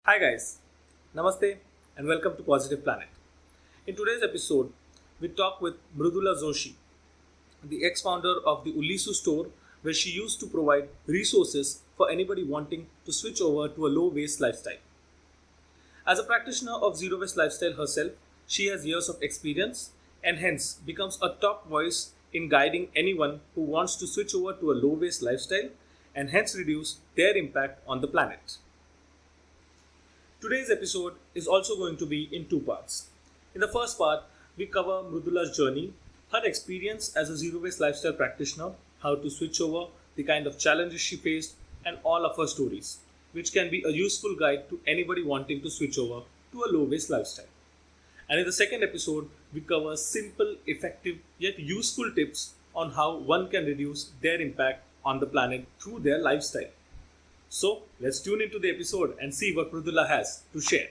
Hi guys, Namaste and welcome to Positive Planet. In today's episode, we talk with Mrudula Joshi, the ex-founder of the Ullisu store, where she used to provide resources for anybody wanting to switch over to a low-waste lifestyle. As a practitioner of zero-waste lifestyle herself, she has years of experience and hence becomes a top voice in guiding anyone who wants to switch over to a low-waste lifestyle and hence reduce their impact on the planet. Today's episode is also going to be in two parts. In the first part, we cover Mrudula's journey, her experience as a zero waste lifestyle practitioner, how to switch over, the kind of challenges she faced, and all of her stories, which can be a useful guide to anybody wanting to switch over to a low waste lifestyle. And in the second episode, we cover simple, effective, yet useful tips on how one can reduce their impact on the planet through their lifestyle. So let's tune into the episode and see what Mrudula has to share.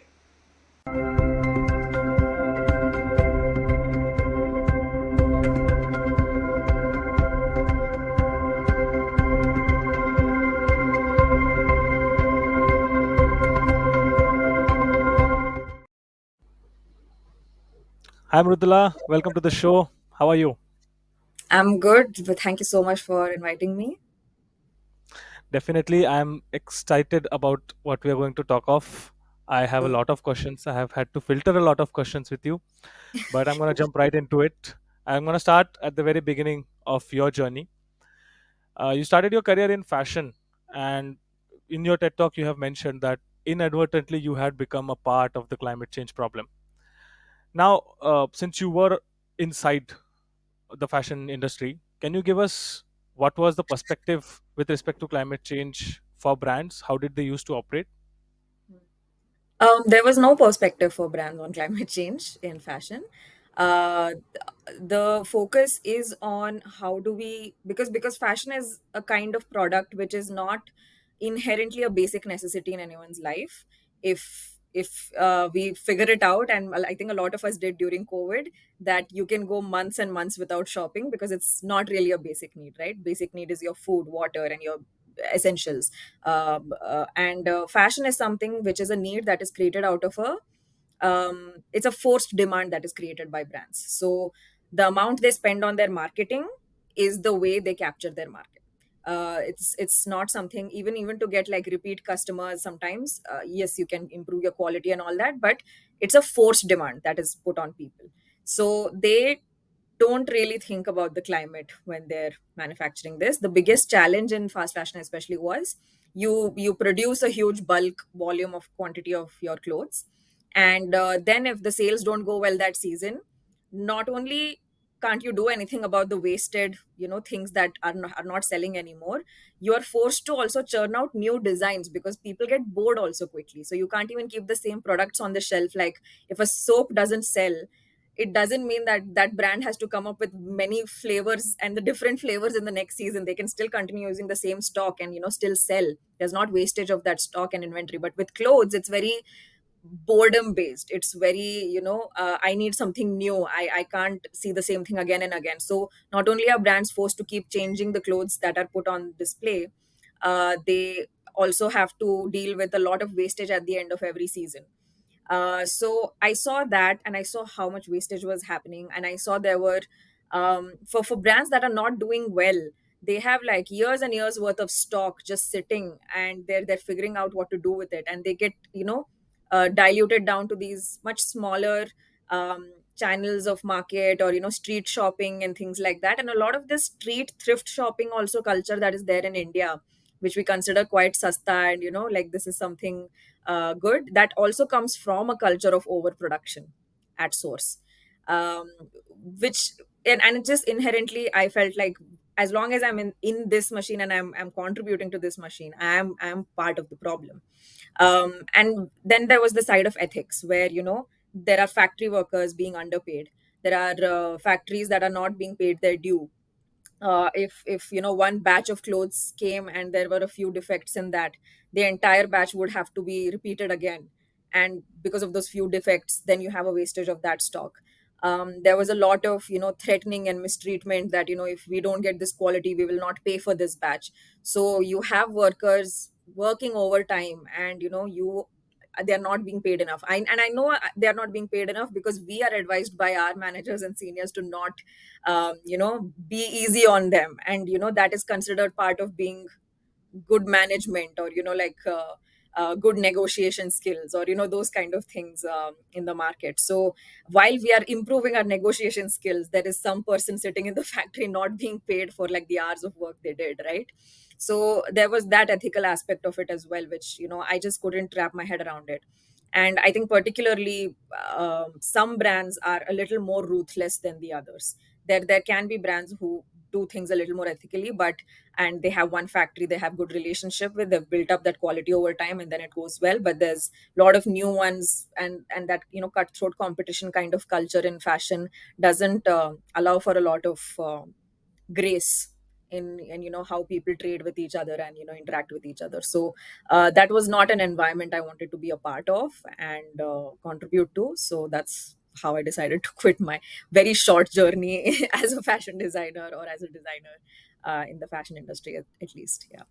Hi Mrudula, welcome to the show. How are you? I'm good, but thank you so much for inviting me. Definitely, I'm excited about what we are going to talk of. I have a lot of questions. I have had to filter a lot of questions with you, but I'm going to jump right into it. I'm going to start at the very beginning of your journey. You started your career in fashion, and in your TED talk, you have mentioned that inadvertently you had become a part of the climate change problem. Now, since you were inside the fashion industry, can you give us what was the perspective with respect to climate change for brands? How did they used to operate? There was no perspective for brands on climate change in fashion. The focus is on how do we because fashion is a kind of product which is not inherently a basic necessity in anyone's life. If we figure it out, and I think a lot of us did during COVID, that you can go months and months without shopping because it's not really a basic need, right? Basic need is your food, water, and your essentials. And Fashion is something which is a need that is created out of a it's a forced demand that is created by brands. So the amount they spend on their marketing is the way they capture their market. It's not something, even to get like repeat customers sometimes. Yes, you can improve your quality and all that, but it's a forced demand that is put on people. So they don't really think about the climate when they're manufacturing this. The biggest challenge in fast fashion especially was you produce a huge bulk volume of quantity of your clothes, and then if the sales don't go well that season, not only can't you do anything about the wasted things that are not selling anymore, you are forced to also churn out new designs because people get bored also quickly. So you can't even keep the same products on the shelf. Like, if a soap doesn't sell, it doesn't mean that that brand has to come up with many flavors and the different flavors in the next season. They can still continue using the same stock and still sell. There's not wastage of that stock and inventory. But with clothes, it's very boredom based. It's very, I need something new. I can't see the same thing again and again. So not only are brands forced to keep changing the clothes that are put on display, they also have to deal with a lot of wastage at the end of every season. So I saw that, and I saw how much wastage was happening, and I saw there were, for brands that are not doing well, they have like years and years worth of stock just sitting, and they're figuring out what to do with it, and they get diluted down to these much smaller channels of market, or street shopping and things like that. And a lot of this street thrift shopping also culture that is there in India, which we consider quite sasta, and like this is something good, that also comes from a culture of overproduction at source. um, which and it just inherently, I felt like, as long as I'm in this machine and I'm contributing to this machine, I'm part of the problem. And then there was the side of ethics, where there are factory workers being underpaid. There are factories that are not being paid their due. If one batch of clothes came and there were a few defects in that, the entire batch would have to be repeated again. And because of those few defects, then you have a wastage of that stock. There was a lot of threatening and mistreatment, that if we don't get this quality, we will not pay for this batch. So you have workers working overtime, and you they're not being paid enough. And I know they're not being paid enough because we are advised by our managers and seniors to not be easy on them, and that is considered part of being good management, or good negotiation skills, or those kind of things in the market. So while we are improving our negotiation skills, there is some person sitting in the factory not being paid for like the hours of work they did, right? So there was that ethical aspect of it as well, which I just couldn't wrap my head around it. And I think particularly some brands are a little more ruthless than the others. There can be brands who do things a little more ethically, but and they have one factory they have good relationship with, they've built up that quality over time, and then it goes well. But there's a lot of new ones, and that cutthroat competition kind of culture in fashion doesn't allow for a lot of grace in how people trade with each other and interact with each other. So that was not an environment I wanted to be a part of and contribute to. So that's how I decided to quit my very short journey as a fashion designer, or as a designer in the fashion industry, at least. Yeah.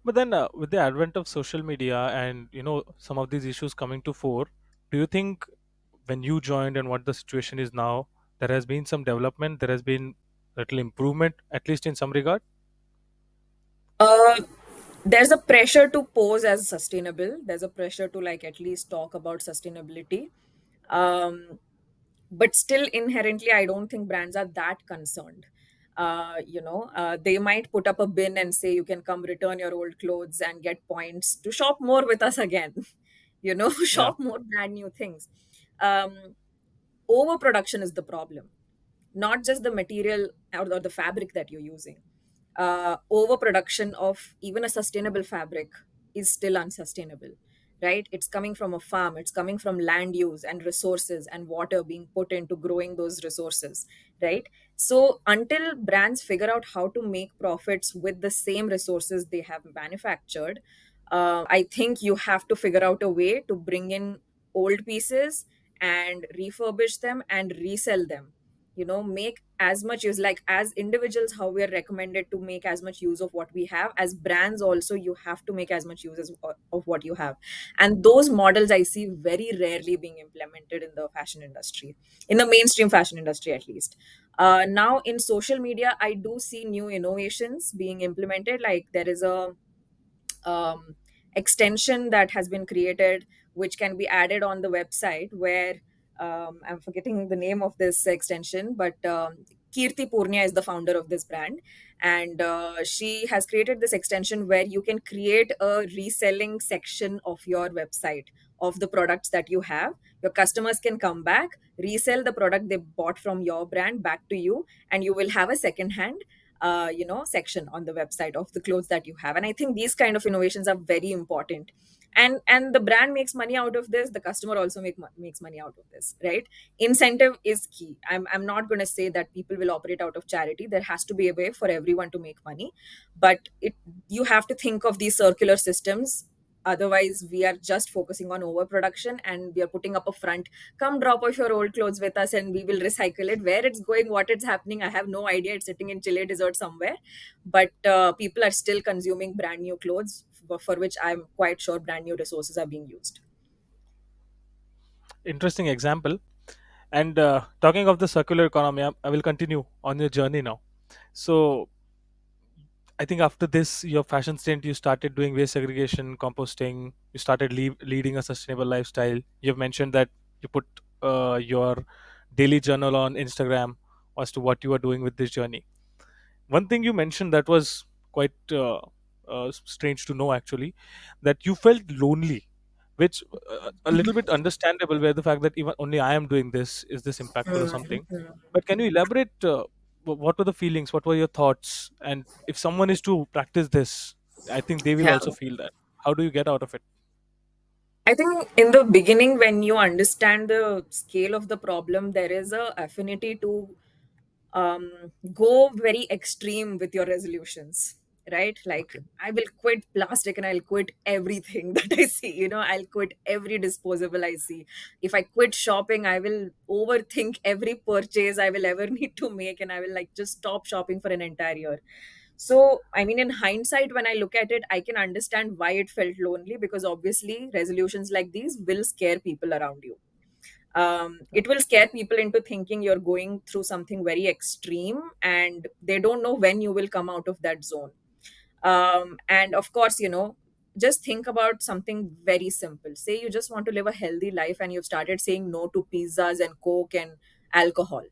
But then, with the advent of social media and some of these issues coming to fore, do you think when you joined and what the situation is now, there has been some development, there has been little improvement, at least in some regard? uh, there's a pressure to pose as sustainable. There's a pressure to like at least talk about sustainability. um, but still, inherently, I don't think brands are that concerned. They might put up a bin and say you can come return your old clothes and get points to shop more with us again. Yeah. Shop more brand new things. um, Overproduction is the problem, not just the material or the fabric that you're using. Overproduction of even a sustainable fabric is still unsustainable, right? It's coming from a farm, it's coming from land use and resources and water being put into growing those resources, right? So until brands figure out how to make profits with the same resources they have manufactured, I think you have to figure out a way to bring in old pieces and refurbish them and resell them. Make as much use, like as individuals how we are recommended to make as much use of what we have, as brands also you have to make as much use of what you have. And those models I see very rarely being implemented in the fashion industry, in the mainstream fashion industry at least. Now in social media I do see new innovations being implemented. Like there is a um, extension that has been created which can be added on the website, where I'm forgetting the name of this extension, but Kirti Purnia is the founder of this brand, and she has created this extension where you can create a reselling section of your website of the products that you have. Your customers can come back, resell the product they bought from your brand back to you, and you will have a second hand section on the website of the clothes that you have. And I think these kind of innovations are very important. And the brand makes money out of this, the customer also makes money out of this, right? Incentive is key. I'm not going to say that people will operate out of charity. There has to be a way for everyone to make money, but you have to think of these circular systems. Otherwise we are just focusing on overproduction, and we are putting up a front, come drop off your old clothes with us and we will recycle it. Where it's going, what it's happening, I have no idea. It's sitting in Chile desert somewhere. But people are still consuming brand new clothes, for which I'm quite sure brand new resources are being used. Interesting example. And talking of the circular economy, I will continue on your journey now. So I think after this, your fashion stint, you started doing waste segregation, composting. You started leading a sustainable lifestyle. You've mentioned that you put your daily journal on Instagram as to what you are doing with this journey. One thing you mentioned that was quite strange to know, actually, that you felt lonely, which a little bit understandable, where the fact that even only I am doing this, is this impactful or something. But can you elaborate, what were the feelings, what were your thoughts, and if someone is to practice this, I think they will Yeah. also feel that. How do you get out of it? I think in the beginning, when you understand the scale of the problem, there is a affinity to go very extreme with your resolutions, right? Like, Okay. I will quit plastic and I'll quit everything that I see. I'll quit every disposable I see. If I quit shopping, I will overthink every purchase I will ever need to make, and I will like just stop shopping for an entire year. So, I mean, in hindsight, when I look at it, I can understand why it felt lonely, because obviously resolutions like these will scare people around you. Yeah. It will scare people into thinking you're going through something very extreme, and they don't know when you will come out of that zone. And of course, just think about something very simple. Say you just want to live a healthy life and you've started saying no to pizzas and coke and alcohol.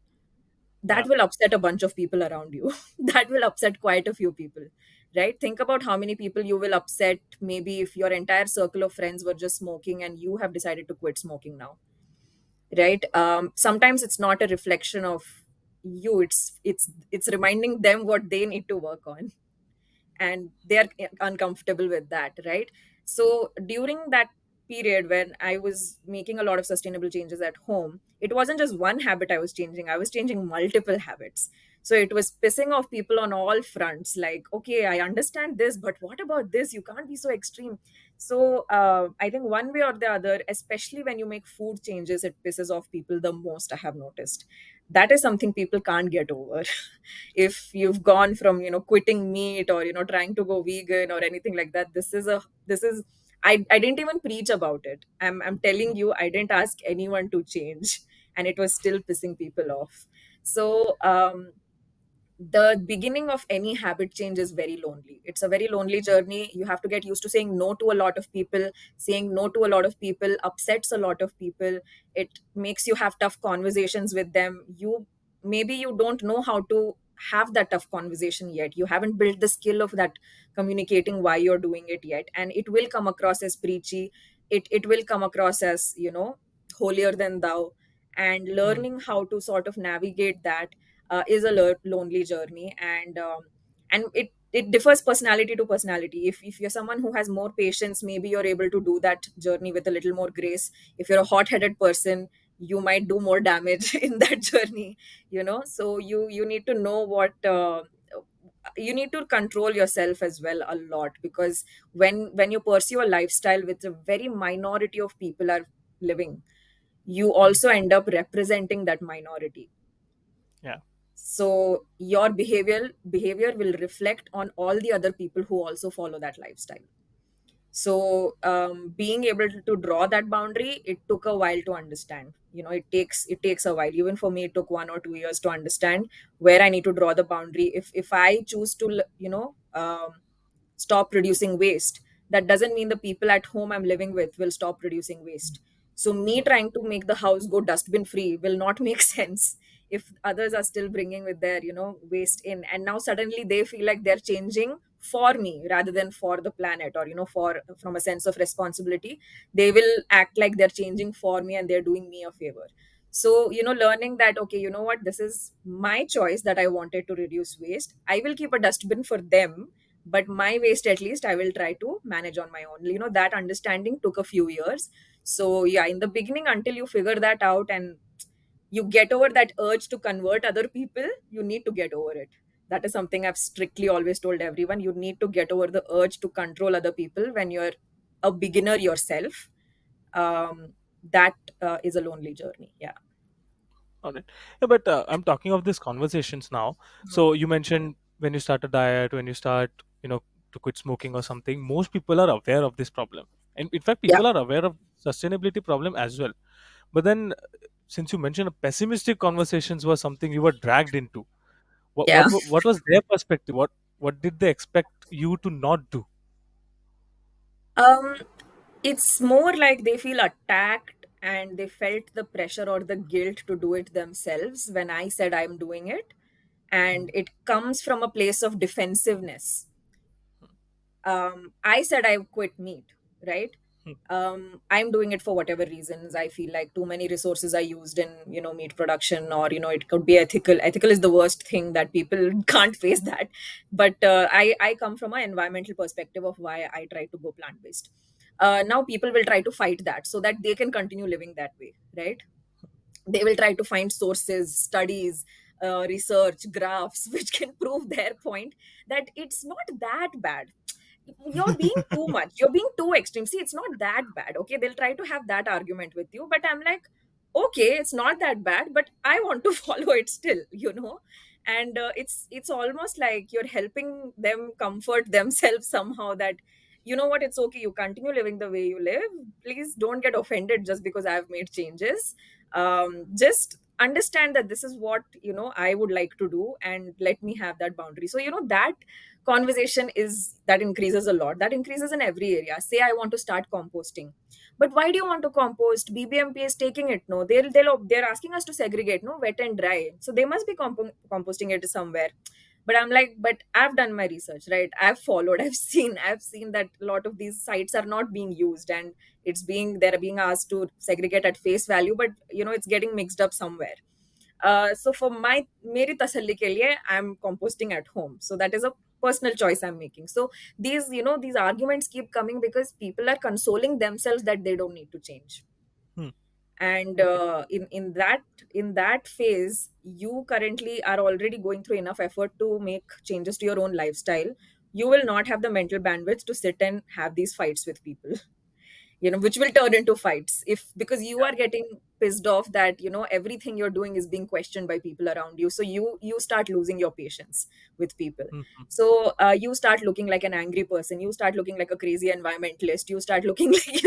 Yeah. That will upset a bunch of people around you. That will upset quite a few people, right? Think about how many people you will upset, maybe if your entire circle of friends were just smoking and you have decided to quit smoking now, right? Sometimes it's not a reflection of you, it's reminding them what they need to work on, and they're uncomfortable with that, right? So during that period when I was making a lot of sustainable changes at home, it wasn't just one habit I was changing, I was changing multiple habits. So it was pissing off people on all fronts, like, okay, I understand this, but what about this? You can't be so extreme. So I think one way or the other, especially when you make food changes, it pisses off people the most, I have noticed. That is something people can't get over. If you've gone from quitting meat, or trying to go vegan or anything like that, this is I didn't even preach about it. I'm telling you, I didn't ask anyone to change, and it was still pissing people off. So the beginning of any habit change is very lonely. It's a very lonely journey. You have to get used to saying no to a lot of people. Saying no to a lot of people upsets a lot of people. It makes you have tough conversations with them. Maybe you don't know how to have that tough conversation yet. You haven't built the skill of that communicating why you're doing it yet, and it will come across as preachy. It will come across as holier than thou. And Hmm. learning how to sort of navigate that is a lonely journey. And it differs personality to personality. If you're someone who has more patience, maybe you're able to do that journey with a little more grace. If you're a hot-headed person, you might do more damage in that journey. So you need to know what you need to control yourself as well a lot, because when you pursue a lifestyle with a very minority of people are living, you Hmm. also end up representing that minority. Yeah. So your behavior will reflect on all the other people who also follow that lifestyle. So being able to draw that boundary, it took a while to understand. It takes a while. Even for me, it took 1 or 2 years to understand where I need to draw the boundary. If I choose to stop producing waste, that doesn't mean the people at home I'm living with will stop producing waste. So me Hmm. trying to make the house go dustbin free will not make sense if others are still bringing with their waste in, and now suddenly they feel like they're changing for me rather than for the planet, or for from a sense of responsibility. They will act like they're changing for me and they're doing me a favor. So learning that, okay, you know what, this is my choice that I wanted to reduce waste. I will keep a dustbin for them, but my waste, at least, I will try to manage on my own. That understanding took a few years. So yeah, in the beginning, until you figure that out and you get over that urge to convert other people, you need to get over it. That is something I've strictly always told everyone. You need to get over the urge to control other people when you're a beginner yourself. That is a lonely journey. Yeah. All right. Yeah, but I'm talking of these conversations now. So you mentioned when you start a diet, when you start, you know, to quit smoking or something, most people are aware of this problem. And in fact, Yeah. people are aware of sustainability problem as well. But then, since you mentioned pessimistic conversations were something you were dragged into, Yeah. what was their perspective? What did they expect you to not do? Um, it's more like they feel attacked and they felt the pressure or the guilt to do it themselves when I said I'm doing it. And Hmm. it comes from a place of defensiveness. I said I quit meat, right? Hmm. I'm doing it for whatever reasons. I feel like too many resources are used in, meat production, or, it could be ethical. Ethical is the worst thing that people can't face that. But I come from an environmental perspective of why I try to go plant based. Now people will try to fight that so that they can continue living that way, right? They will try to find sources, studies, research, graphs, which can prove their point that it's not that bad. You're being too much, you're being too extreme. See, it's not that bad. Okay, they'll try to have that argument with you, but I'm like, okay, it's not that bad, but I want to follow it still. And it's almost like you're helping them comfort themselves somehow, that you know what, it's okay, you continue living the way you live, please don't get offended just because I've made changes. Just understand that this is what I would like to do, and let me have that boundary. So that conversation is that increases a lot, that increases in every area. Say I want to start composting, but why do you want to compost? BBMP is taking it. No, they're asking us to segregate, no, wet and dry. So they must be composting it somewhere. But I'm like, but I've done my research, right? I've followed, I've seen that a lot of these sites are not being used, and they're being asked to segregate at face value, but it's getting mixed up somewhere. So for my मेरी तसल्ली के लिए I'm composting at home, so that is a personal choice I'm making. So these arguments keep coming because people are consoling themselves that they don't need to change. Hmm. And Okay. in that phase, you currently are already going through enough effort to make changes to your own lifestyle. You will not have the mental bandwidth to sit and have these fights with people, which will turn into fights, if because you are getting pissed off that everything you're doing is being questioned by people around you. So you start losing your patience with people. Mhm. So you start looking like an angry person, you start looking like a crazy environmentalist, you start looking like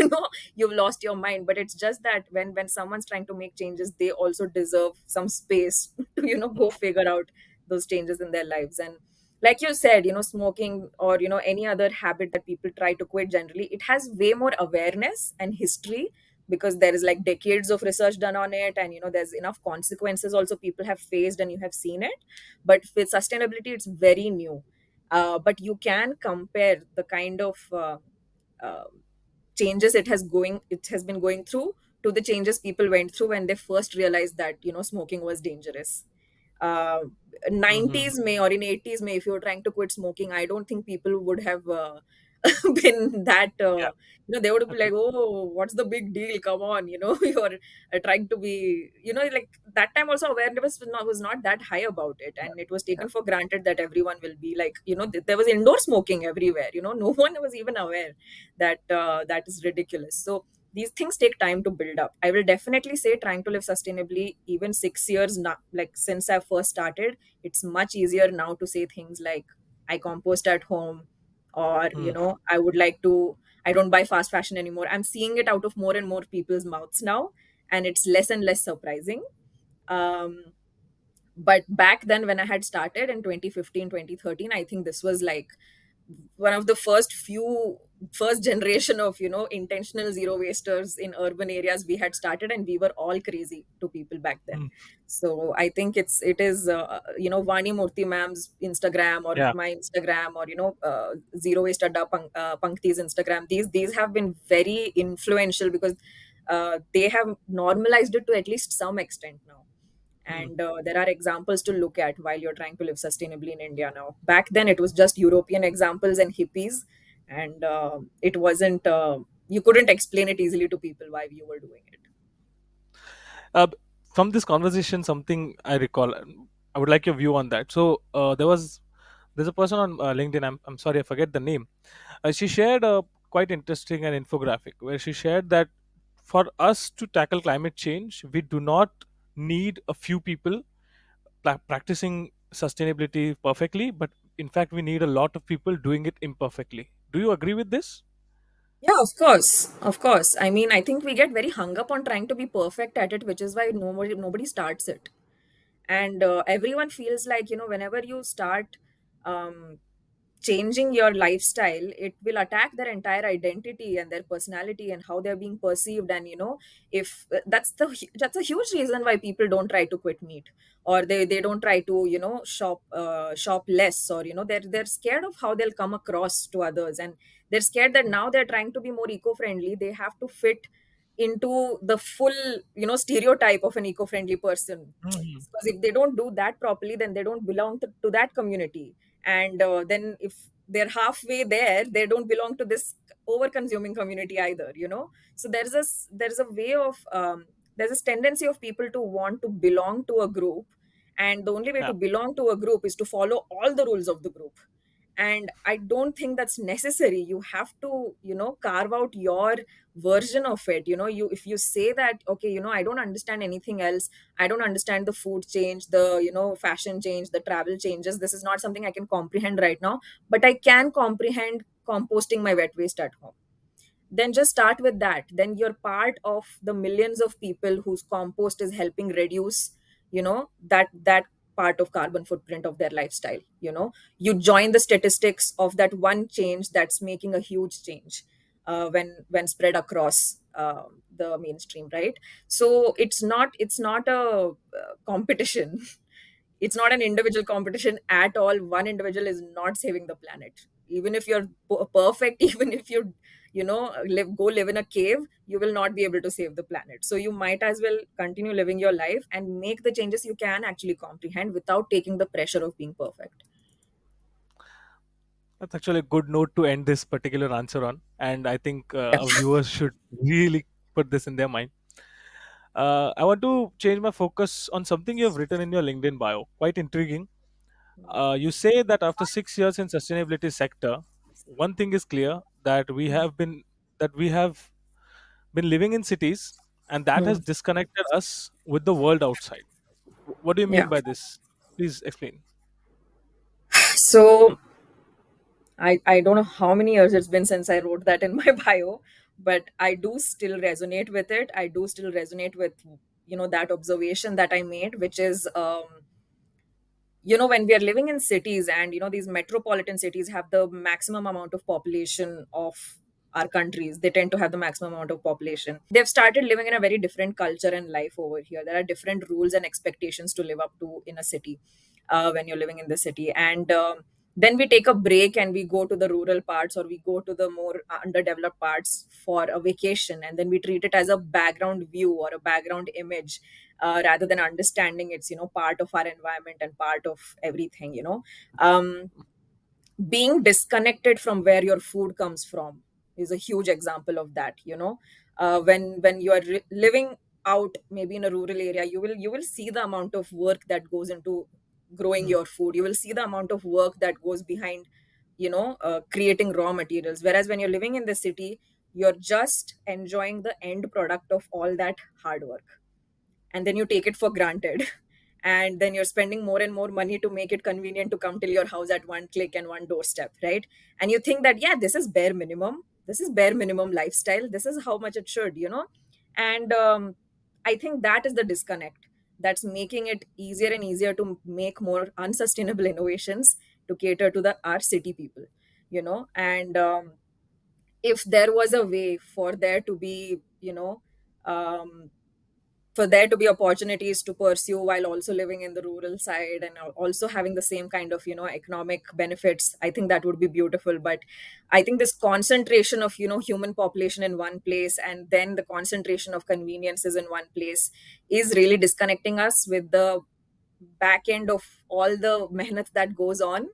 you've lost your mind. But it's just that when someone's trying to make changes, they also deserve some space to go figure out those changes in their lives. And like you said, smoking or any other habit that people try to quit, generally it has way more awareness and history, because there is like decades of research done on it, and there's enough consequences also people have faced and you have seen it. But with sustainability, it's very new. But you can compare the kind of uh, changes it has been going through to the changes people went through when they first realized that smoking was dangerous. uh, Mhm. 90s may, or in 80s may, if you were trying to quit smoking, I don't think people would have been that Yeah. they would be like, Agree. oh, what's the big deal, come on, you're trying to be, like that time also awareness was not that high about it, Yeah. and it was Yeah. taken for granted that everyone will be like, there was indoor smoking everywhere, no one was even aware that that is ridiculous. So these things take time to build up. I will definitely say trying to live sustainably, even 6 years now, like since I first started, it's much easier now to say things like I compost at home, or Hmm. I would like to, I don't buy fast fashion anymore. I'm seeing it out of more and more people's mouths now, and it's less and less surprising. um, but back then when I had started in 2015, 2013, I think this was like one of the first generation of intentional zero wasters in urban areas we had started, and we were all crazy to people back then. Hmm. So I think it is Vani Murthy ma'am's Instagram, or Yeah. my Instagram, or Zero Waste Adda Pankti's Instagram. These have been very influential because they have normalized it to at least some extent now. Hmm. And there are examples to look at while you're trying to live sustainably in India now. Back then it was just European examples and hippies, and it wasn't you couldn't explain it easily to people why you were doing it. Uh, from this conversation, something I recall, I would like your view on that. So there's a person on LinkedIn. I'm sorry, I forget the name. She shared a quite interesting an infographic where she shared that for us to tackle climate change, we do not need a few people practicing sustainability perfectly, but in fact, we need a lot of people doing it imperfectly. Do you agree with this? Yeah, of course. I mean, I think we get very hung up on trying to be perfect at it, which is why nobody starts it. And everyone feels like whenever you start um, changing your lifestyle, it will attack their entire identity and their personality and how they're being perceived. And if that's a huge reason why people don't try to quit meat, or they don't try to shop less, or they're scared of how they'll come across to others, and they're scared that now they're trying to be more eco-friendly, they have to fit into the full stereotype of an eco-friendly person. Mhm. Because if they don't do that properly, then they don't belong to that community. And then if they're halfway there, they don't belong to this over consuming community either. So there's a way of there's this tendency of people to want to belong to a group, and the only way Yeah. to belong to a group is to follow all the rules of the group. And I don't think that's necessary. You have to, carve out your version of it. You, if you say that, okay, I don't understand anything else, I don't understand the food change, the, fashion change, the travel changes, this is not something I can comprehend right now, but I can comprehend composting my wet waste at home, then just start with that. Then you're part of the millions of people whose compost is helping reduce, that part of carbon footprint of their lifestyle. You join the statistics of that one change that's making a huge change, when spread across the mainstream, right? So it's not a competition. It's not an individual competition at all. One individual is not saving the planet. Even if you're perfect, even if go live in a cave, you will not be able to save the planet. So you might as well continue living your life and make the changes you can actually comprehend without taking the pressure of being perfect. That's actually a good note to end this particular answer on, and I think Yeah. our viewers should really put this in their mind. I want to change my focus on something you have written in your LinkedIn bio. Quite intriguing. You say that after 6 years in sustainability sector, one thing is clear, that we have been living in cities, and that Hmm. has disconnected us with the world outside. What do you mean Yeah. by this? Please explain. So I don't know how many years it's been since I wrote that in my bio, but I do still resonate with it. I do still resonate with, that observation that I made, which is, when we are living in cities, and these metropolitan cities have the maximum amount of population of our countries. They tend to have the maximum amount of population. They've started living in a very different culture and life over here. There are different rules and expectations to live up to in a city, when you're living in the city. And then we take a break and we go to the rural parts, or we go to the more underdeveloped parts for a vacation, and then we treat it as a background view or a background image, rather than understanding it's, part of our environment and part of everything. Being disconnected from where your food comes from is a huge example of that. When you are living out maybe in a rural area, you will see the amount of work that goes into growing Hmm. your food. You will see the amount of work that goes behind, creating raw materials, whereas when you're living in the city, you're just enjoying the end product of all that hard work, and then you take it for granted. And then you're spending more and more money to make it convenient to come till your house at one click and one doorstep, right? And you think that, yeah, this is bare minimum, this is bare minimum lifestyle, this is how much it should, and I think that is the disconnect that's making it easier and easier to make more unsustainable innovations to cater to the our city people. And if there was a way for there to be, um, for there to be opportunities to pursue while also living in the rural side, and also having the same kind of, economic benefits, I think that would be beautiful. But I think this concentration of, human population in one place, and then the concentration of conveniences in one place, is really disconnecting us with the back end of all the mehnat that goes on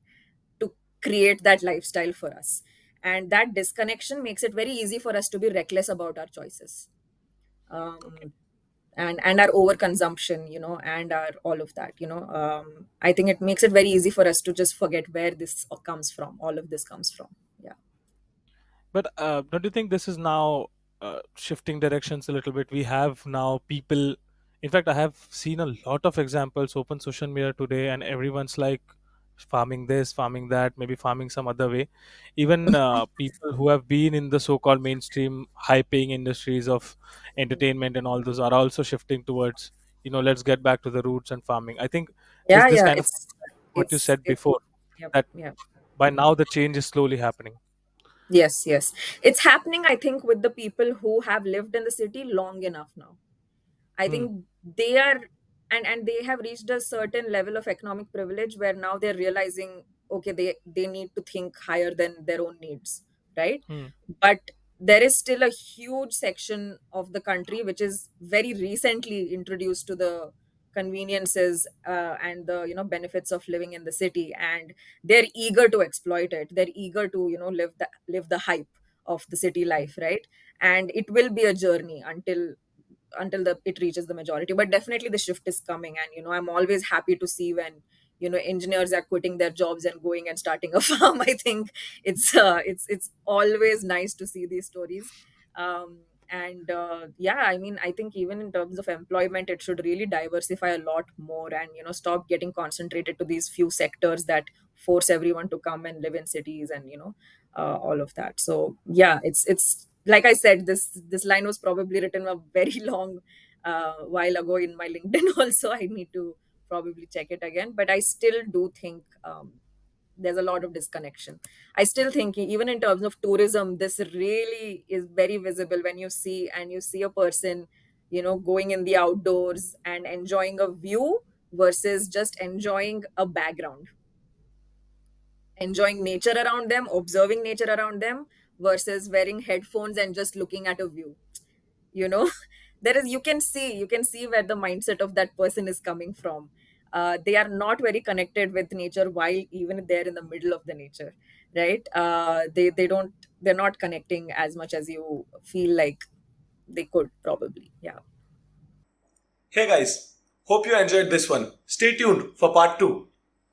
to create that lifestyle for us. And that disconnection makes it very easy for us to be reckless about our choices, Okay. um, and our overconsumption, and our all of that. I think it makes it very easy for us to just forget where this comes from. All of this comes from. Yeah. But don't you think this is now shifting directions a little bit? We have now people. In fact, I have seen a lot of examples open social media today, and everyone's like farming this, farming that, maybe farming some other way. Even people who have been in the so-called mainstream, high-paying industries of entertainment and all those are also shifting towards, let's get back to the roots and farming. I think Yeah, this yeah, kind of what you said it's before, yep, that yep. by now the change is slowly happening. Yes, yes, it's happening, I think, with the people who have lived in the city long enough now. I Hmm. think they are, and they have reached a certain level of economic privilege where now they're realizing, okay, they need to think higher than their own needs, right? Hmm. But there is still a huge section of the country which is very recently introduced to the conveniences, and the, benefits of living in the city, and they're eager to exploit it. They're eager to, live the hype of the city Hmm. life, right? And it will be a journey until it reaches the majority, but definitely the shift is coming. And I'm always happy to see when, engineers are quitting their jobs and going and starting a farm. I think it's always nice to see these stories. And yeah, I mean, I think even in terms of employment, it should really diversify a lot more, and stop getting concentrated to these few sectors that force everyone to come and live in cities, and all of that. So yeah, it's like I said, this line was probably written a very long while ago in my LinkedIn. Also, I need to probably check it again, but I still do think there's a lot of disconnection. I still think even in terms of tourism, this really is very visible when you see a person going in the outdoors and enjoying a view versus just enjoying a background, enjoying nature around them, observing nature around them, versus wearing headphones and just looking at a view. you know there is, you can see where the mindset of that person is coming from. They are not very connected with nature while even they're in the middle of the nature, right? They're not connecting as much as you feel like they could probably. Yeah. Hey guys, hope you enjoyed this one. Stay tuned for part 2.